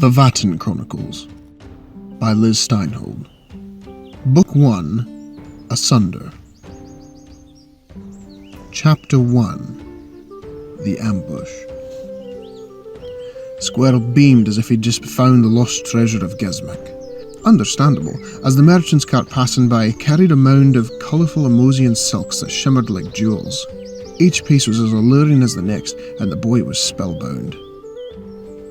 The Vatten Chronicles by LIz Steinworth. Book 1, Asunder. Chapter 1, The Ambush. Squirrel beamed as if he'd just found the lost treasure of Gizmic. Understandable, as the merchant's cart passing by carried a mound of colourful Amosian silks that shimmered like jewels. Each piece was as alluring as the next, and the boy was spellbound.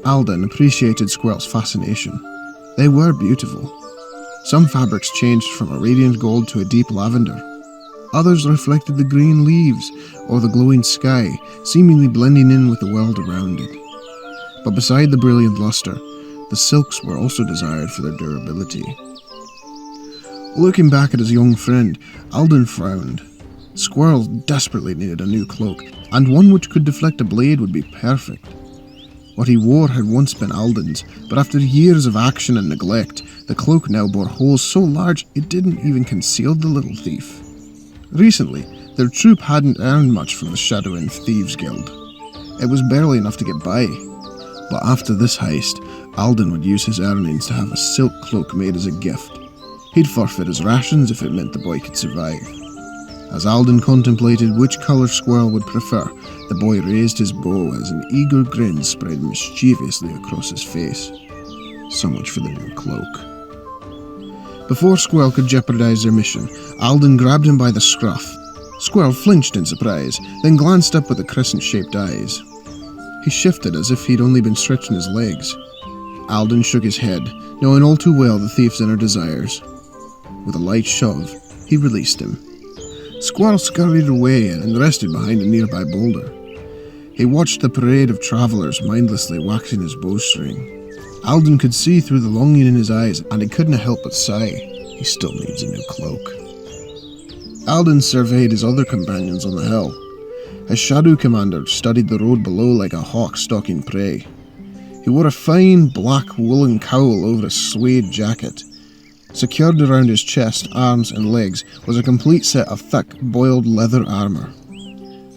Alden appreciated Squirrel's fascination. They were beautiful. Some fabrics changed from a radiant gold to a deep lavender. Others reflected the green leaves or the glowing sky, seemingly blending in with the world around it. But beside the brilliant luster, the silks were also desired for their durability. Looking back at his young friend, Alden frowned. Squirrel desperately needed a new cloak, and one which could deflect a blade would be perfect. What he wore had once been Alden's, but after years of action and neglect, the cloak now bore holes so large it didn't even conceal the little thief. Recently, their troop hadn't earned much from the Shadowing Thieves Guild. It was barely enough to get by. But after this heist, Alden would use his earnings to have a silk cloak made as a gift. He'd forfeit his rations if it meant the boy could survive. As Alden contemplated which colour Squirrel would prefer, the boy raised his bow as an eager grin spread mischievously across his face. So much for the new cloak. Before Squirrel could jeopardise their mission, Alden grabbed him by the scruff. Squirrel flinched in surprise, then glanced up with the crescent-shaped eyes. He shifted as if he'd only been stretching his legs. Alden shook his head, knowing all too well the thief's inner desires. With a light shove, he released him. Squirrel scurried away and rested behind a nearby boulder. He watched the parade of travellers mindlessly waxing his bowstring. Alden could see through the longing in his eyes, and he couldn't help but sigh. He still needs a new cloak. Alden surveyed his other companions on the hill. His shadow commander studied the road below like a hawk stalking prey. He wore a fine black woolen cowl over a suede jacket. Secured around his chest, arms and legs was a complete set of thick, boiled leather armour.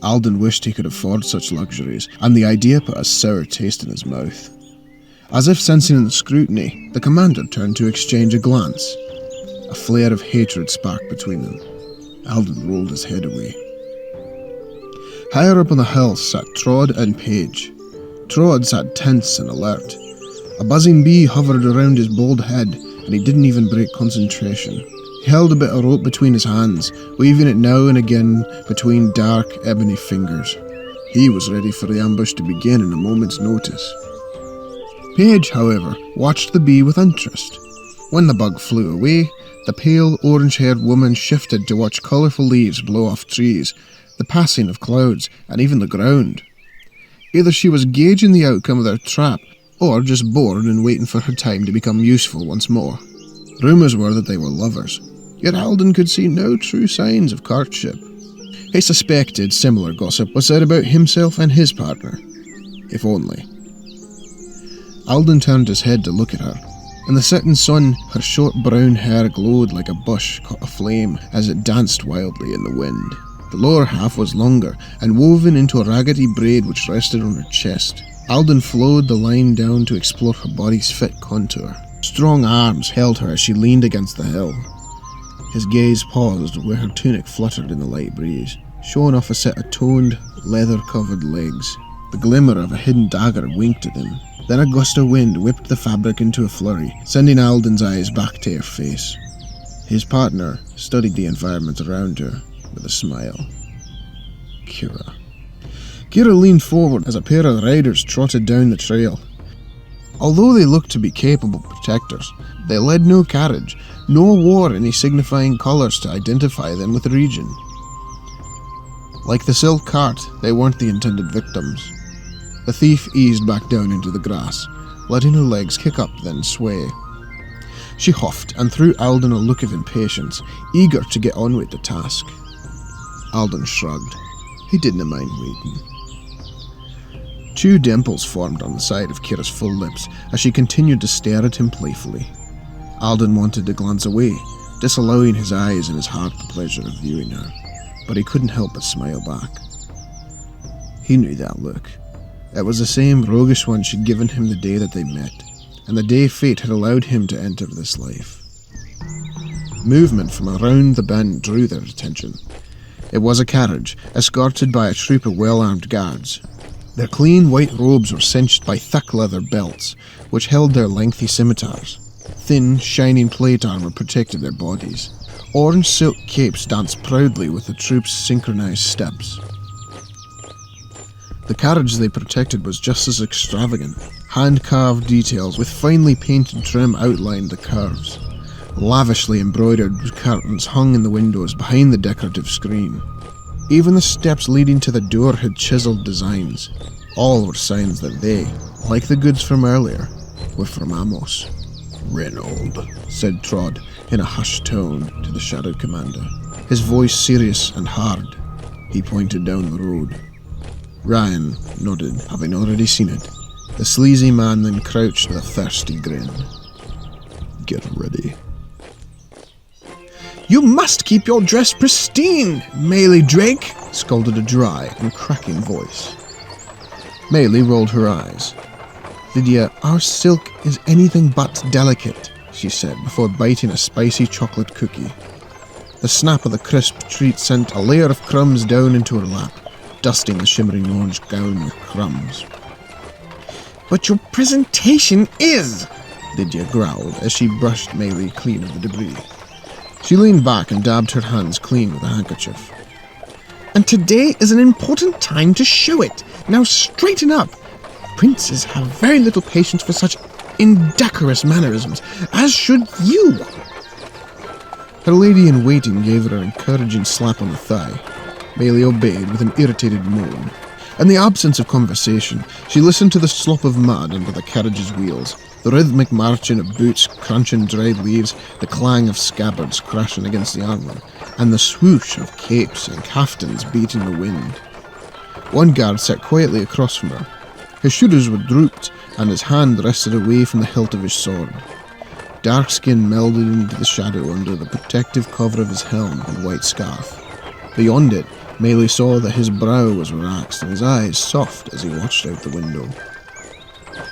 Alden wished he could afford such luxuries, and the idea put a sour taste in his mouth. As if sensing the scrutiny, the commander turned to exchange a glance. A flare of hatred sparked between them. Alden rolled his head away. Higher up on the hill sat Trod and Page. Trod sat tense and alert. A buzzing bee hovered around his bald head, and he didn't even break concentration. He held a bit of rope between his hands, weaving it now and again between dark, ebony fingers. He was ready for the ambush to begin in a moment's notice. Page, however, watched the bee with interest. When the bug flew away, the pale, orange-haired woman shifted to watch colourful leaves blow off trees, the passing of clouds, and even the ground. Either she was gauging the outcome of their trap, or just bored and waiting for her time to become useful once more. Rumours were that they were lovers, yet Alden could see no true signs of courtship. He suspected similar gossip was said about himself and his partner. If only. Alden turned his head to look at her. In the setting sun, her short brown hair glowed like a bush caught aflame as it danced wildly in the wind. The lower half was longer and woven into a raggedy braid which rested on her chest. Alden flowed the line down to explore her body's fit contour. Strong arms held her as she leaned against the hill. His gaze paused where her tunic fluttered in the light breeze, showing off a set of toned, leather-covered legs. The glimmer of a hidden dagger winked at him. Then a gust of wind whipped the fabric into a flurry, sending Alden's eyes back to her face. His partner studied the environment around her with a smile. Kira. Kira leaned forward as a pair of riders trotted down the trail. Although they looked to be capable protectors, they led no carriage, nor wore any signifying colours to identify them with the region. Like the silk cart, they weren't the intended victims. The thief eased back down into the grass, letting her legs kick up then sway. She huffed and threw Alden a look of impatience, eager to get on with the task. Alden shrugged. He didn't mind waiting. 2 dimples formed on the side of Kira's full lips as she continued to stare at him playfully. Alden wanted to glance away, disallowing his eyes and his heart the pleasure of viewing her, but he couldn't help but smile back. He knew that look. It was the same roguish one she'd given him the day that they met. and the day fate had allowed him to enter this life. Movement from around the bend drew their attention. It was a carriage, escorted by a troop of well-armed guards. Their clean white robes were cinched by thick leather belts, which held their lengthy scimitars. Thin, shining plate armor protected their bodies. Orange silk capes danced proudly with the troop's synchronized steps. The carriage they protected was just as extravagant. Hand-carved details with finely painted trim outlined the curves. Lavishly embroidered curtains hung in the windows behind the decorative screen. Even the steps leading to the door had chiseled designs. All were signs that they, like the goods from earlier, were from Amos. "Reynold," said Trod in a hushed tone to the Shadow Commander, his voice serious and hard. He pointed down the road. Ryan nodded, having already seen it. The sleazy man then crouched with a thirsty grin. "Get ready." "You must keep your dress pristine, Maylie Drake," scolded a dry and cracking voice. Maylie rolled her eyes. "Lydia, our silk is anything but delicate," she said before biting a spicy chocolate cookie. The snap of the crisp treat sent a layer of crumbs down into her lap, dusting the shimmering orange gown with crumbs. "But your presentation is," Lydia growled as she brushed Maylie clean of the debris. She leaned back and dabbed her hands clean with a handkerchief. "And today is an important time to show it. Now straighten up. Princes have very little patience for such indecorous mannerisms, as should you." Her lady-in-waiting gave her an encouraging slap on the thigh. Maylie obeyed with an irritated moan. In the absence of conversation, she listened to the slop of mud under the carriage's wheels, the rhythmic marching of boots crunching dried leaves, the clang of scabbards crashing against the armor, and the swoosh of capes and caftans beating the wind. One guard sat quietly across from her. His shoulders were drooped, and his hand rested away from the hilt of his sword. Dark skin melded into the shadow under the protective cover of his helm and white scarf. Beyond it, Maylie saw that his brow was relaxed and his eyes soft as he watched out the window.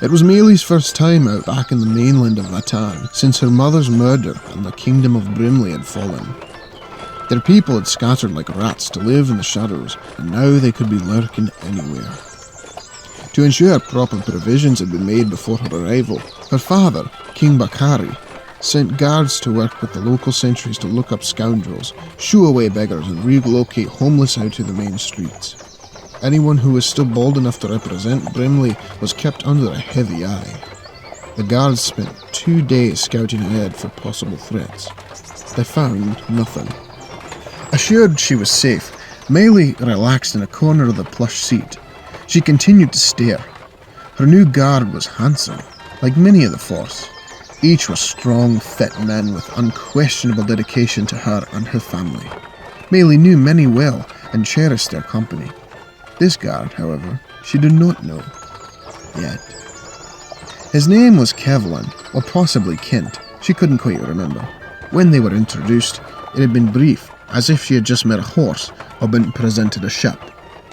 It was Maylie's first time out back in the mainland of Vatan since her mother's murder and the kingdom of Brimley had fallen. Their people had scattered like rats to live in the shadows, and now they could be lurking anywhere. To ensure proper provisions had been made before her arrival, her father, King Bakari, sent guards to work with the local sentries to look up scoundrels, shoo away beggars, and relocate homeless out to the main streets. Anyone who was still bold enough to represent Brimley was kept under a heavy eye. The guards spent 2 days scouting ahead for possible threats. They found nothing. Assured she was safe, Maylie relaxed in a corner of the plush seat. She continued to stare. Her new guard was handsome, like many of the force. Each were strong, fit men with unquestionable dedication to her and her family. Maylie knew many well and cherished their company. This guard, however, she did not know. Yet. His name was Kevlin, or possibly Kent. She couldn't quite remember. When they were introduced, it had been brief, as if she had just met a horse or been presented a ship.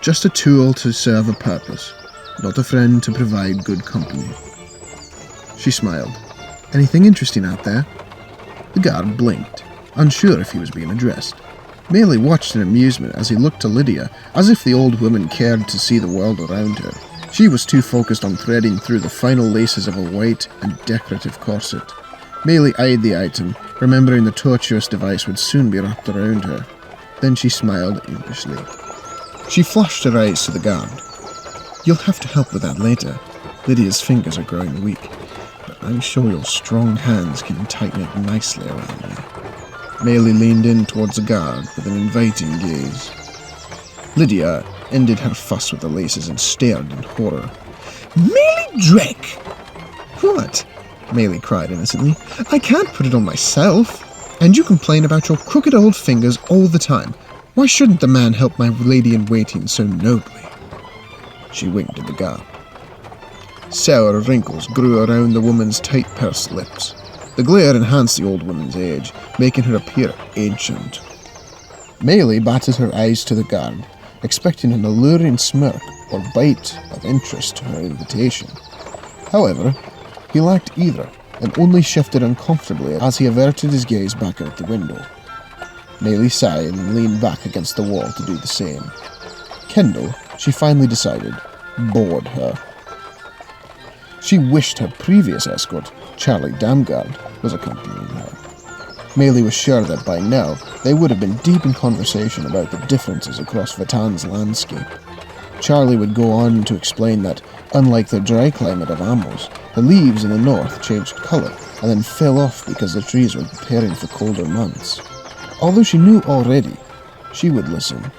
Just a tool to serve a purpose, not a friend to provide good company. She smiled. "Anything interesting out there?" The guard blinked, unsure if he was being addressed. Maylie watched in amusement as he looked to Lydia, as if the old woman cared to see the world around her. She was too focused on threading through the final laces of a white and decorative corset. Maylie eyed the item, remembering the tortuous device would soon be wrapped around her. Then she smiled impishly. She flashed her eyes to the guard. "You'll have to help with that later. Lydia's fingers are growing weak, but I'm sure your strong hands can tighten it nicely around me." Maylie leaned in towards the guard with an inviting gaze. Lydia ended her fuss with the laces and stared in horror. "Maylie Drake!" "What?" Maylie cried innocently. "I can't put it on myself. And you complain about your crooked old fingers all the time. Why shouldn't the man help my lady-in-waiting so nobly?" She winked at the guard. Sour wrinkles grew around the woman's tight-pursed lips. The glare enhanced the old woman's age, making her appear ancient. Maylie batted her eyes to the guard, expecting an alluring smirk or bite of interest to her invitation. However, He lacked either, and only shifted uncomfortably as he averted his gaze back out the window. Maylie sighed and leaned back against the wall to do the same. Kendall, she finally decided, bored her. She wished her previous escort, Charlie Damgard, was accompanying her. Maylie was sure that by now they would have been deep in conversation about the differences across Vatan's landscape. Charlie would go on to explain that, unlike the dry climate of Amos, the leaves in the north changed colour and then fell off because the trees were preparing for colder months. Although she knew already, she would listen.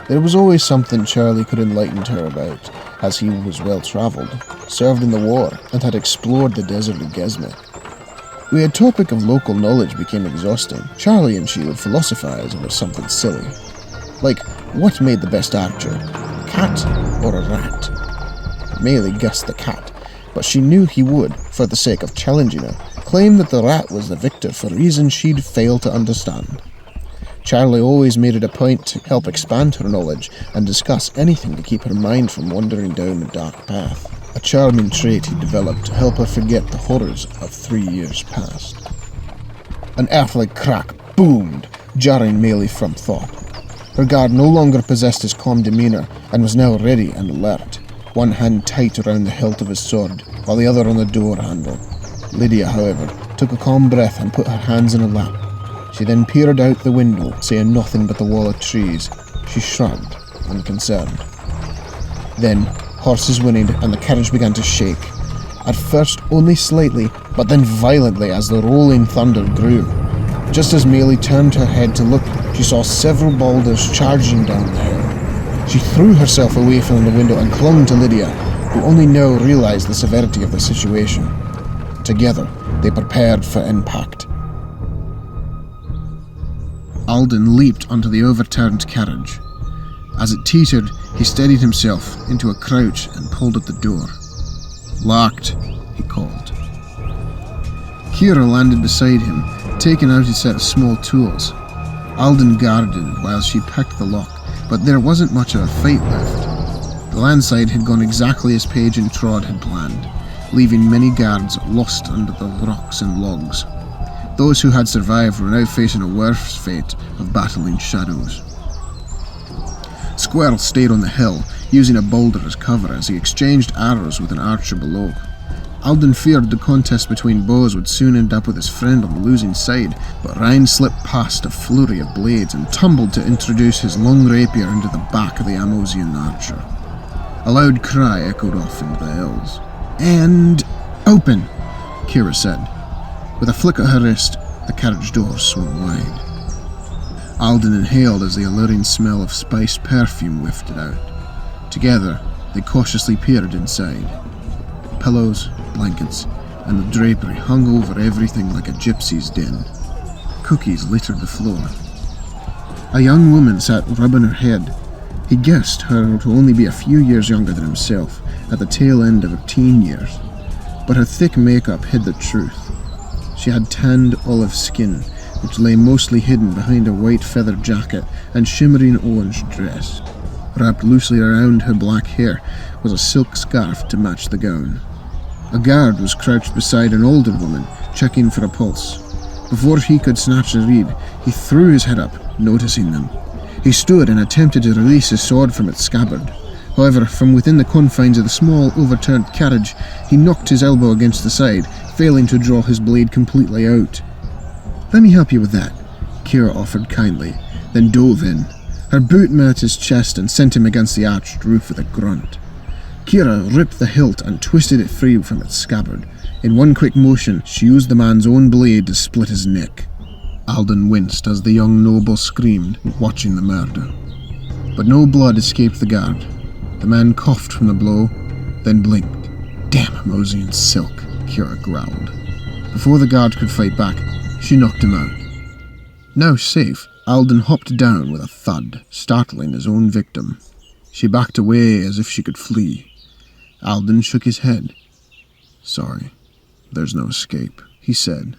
There was always something Charlie could enlighten her about, as he was well-travelled, served in the war, and had explored the desert of Gizmek. When a topic of local knowledge became exhausting, Charlie and she would philosophize over something silly. Like, what made the best archer? A cat or a rat? Maylie guessed the cat, but she knew he would, for the sake of challenging her, claim that the rat was the victor for reasons she'd failed to understand. Charlie always made it a point to help expand her knowledge and discuss anything to keep her mind from wandering down a dark path, a charming trait he developed to help her forget the horrors of 3 years past. An earthly crack boomed, jarring Maylie from thought. Her guard no longer possessed his calm demeanour and was now ready and alert, one hand tight around the hilt of his sword, while the other on the door handle. Lydia, however, took a calm breath and put her hands in her lap. She then peered out the window, seeing nothing but the wall of trees. She shrugged, unconcerned. Then, horses whinnied and the carriage began to shake. At first only slightly, but then violently as the rolling thunder grew. Just as Maylie turned her head to look, she saw several boulders charging down the hill. She threw herself away from the window and clung to Lydia, who only now realized the severity of the situation. Together, they prepared for impact. Alden leaped onto the overturned carriage. As it teetered, he steadied himself into a crouch and pulled at the door. "Locked," he called. Kira landed beside him, taking out his set of small tools. Alden guarded while she picked the lock, but there wasn't much of a fight left. The landslide had gone exactly as Paige and Trod had planned, leaving many guards lost under the rocks and logs. Those who had survived were now facing a worse fate of battling shadows. Squirrel stayed on the hill, using a boulder as cover as he exchanged arrows with an archer below. Alden feared the contest between bows would soon end up with his friend on the losing side, but Ryan slipped past a flurry of blades and tumbled to introduce his long rapier into the back of the Amosian archer. A loud cry echoed off into the hills. "And open," Kira said. With a flick of her wrist, the carriage door swung wide. Alden inhaled as the alluring smell of spiced perfume wafted out. Together, they cautiously peered inside. Pillows, blankets, and the drapery hung over everything like a gypsy's den. Cookies littered the floor. A young woman sat rubbing her head. He guessed her to only be a few years younger than himself, at the tail end of her teen years, but her thick makeup hid the truth. She had tanned olive skin, which lay mostly hidden behind a white feather jacket and shimmering orange dress. Wrapped loosely around her black hair was a silk scarf to match the gown. A guard was crouched beside an older woman, checking for a pulse. Before he could snatch a reed, he threw his head up, noticing them. He stood and attempted to release his sword from its scabbard. However, from within the confines of the small, overturned carriage, he knocked his elbow against the side, failing to draw his blade completely out. "Let me help you with that," Kira offered kindly, then dove in. Her boot met his chest and sent him against the arched roof with a grunt. Kira ripped the hilt and twisted it free from its scabbard. In one quick motion, she used the man's own blade to split his neck. Alden winced as the young noble screamed, watching the murder. But no blood escaped the guard. The man coughed from the blow, then blinked. "Damn Amosian silk," Kira growled. Before the guard could fight back, she knocked him out. Now safe, Alden hopped down with a thud, startling his own victim. She backed away as if she could flee. Alden shook his head. "Sorry, there's no escape," he said,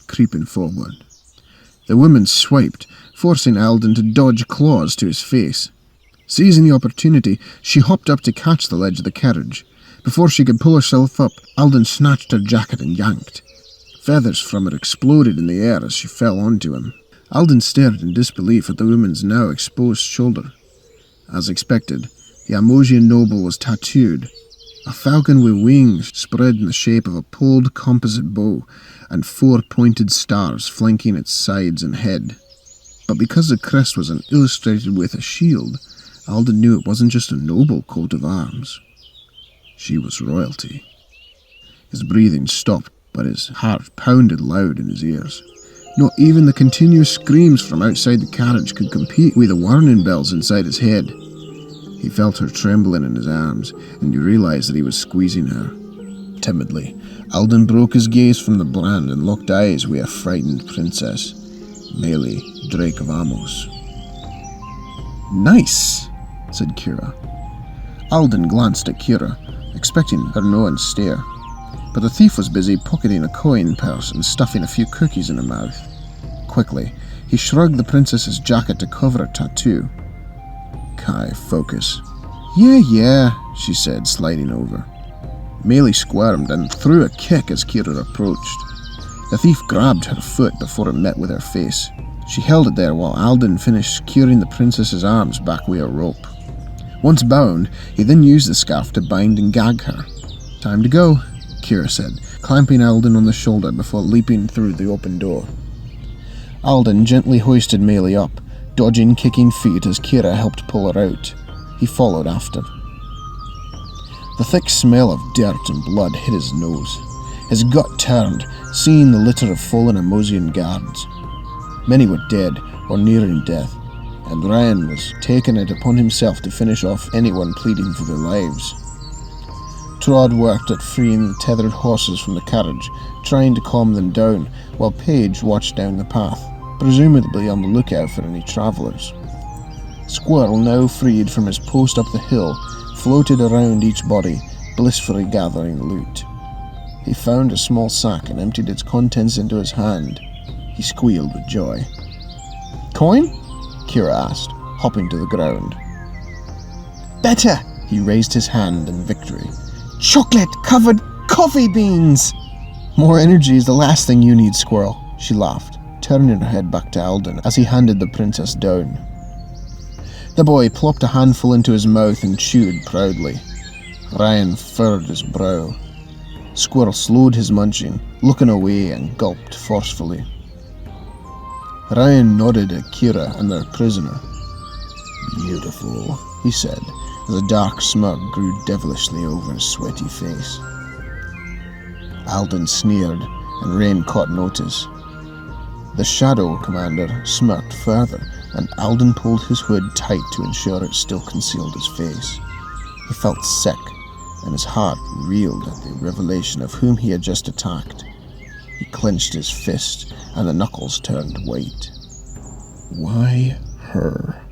creeping forward. The woman swiped, forcing Alden to dodge claws to his face. Seizing the opportunity, she hopped up to catch the ledge of the carriage. Before she could pull herself up, Alden snatched her jacket and yanked. Feathers from it exploded in the air as she fell onto him. Alden stared in disbelief at the woman's now exposed shoulder. As expected, the Amosian noble was tattooed. A falcon with wings spread in the shape of a poled composite bow and 4 pointed stars flanking its sides and head. But because the crest was illustrated with a shield, Alden knew it wasn't just a noble coat of arms. She was royalty. His breathing stopped, but his heart pounded loud in his ears. Not even the continuous screams from outside the carriage could compete with the warning bells inside his head. He felt her trembling in his arms, and he realized that he was squeezing her. Timidly, Alden broke his gaze from the brand and locked eyes with a frightened princess, Meili, Drake of Amos. "Nice," said Kira. Alden glanced at Kira, expecting her knowing stare. But the thief was busy pocketing a coin purse and stuffing a few cookies in her mouth. Quickly, he shrugged the princess's jacket to cover her tattoo. Kai, focus. Yeah, she said, sliding over. Meili squirmed and threw a kick as Kira approached. The thief grabbed her foot before it met with her face. She held it there while Alden finished securing the princess's arms back with a rope. Once bound, he then used the scarf to bind and gag her. "Time to go," Kira said, clamping Alden on the shoulder before leaping through the open door. Alden gently hoisted Meili up, dodging kicking feet as Kira helped pull her out. He followed after. The thick smell of dirt and blood hit his nose. His gut turned, seeing the litter of fallen Amosian guards. Many were dead or nearing death, and Ryan was taking it upon himself to finish off anyone pleading for their lives. Trod worked at freeing the tethered horses from the carriage, trying to calm them down, while Paige watched down the path, presumably on the lookout for any travellers. Squirrel, now freed from his post up the hill, floated around each body, blissfully gathering loot. He found a small sack and emptied its contents into his hand. He squealed with joy. "Coin?" Kira asked, hopping to the ground. "Better!" He raised his hand in victory. "Chocolate-covered coffee beans!" "More energy is the last thing you need, Squirrel," she laughed, turning her head back to Alden as he handed the princess down. The boy plopped a handful into his mouth and chewed proudly. Ryan furrowed his brow. Squirrel slowed his munching, looking away, and gulped forcefully. Ryan nodded at Kira and their prisoner. "Beautiful," he said, as a dark smirk grew devilishly over his sweaty face. Alden sneered, and Rain caught notice. The Shadow Commander smirked further, and Alden pulled his hood tight to ensure it still concealed his face. He felt sick, and his heart reeled at the revelation of whom he had just attacked. He clenched his fist, and the knuckles turned white. Why her?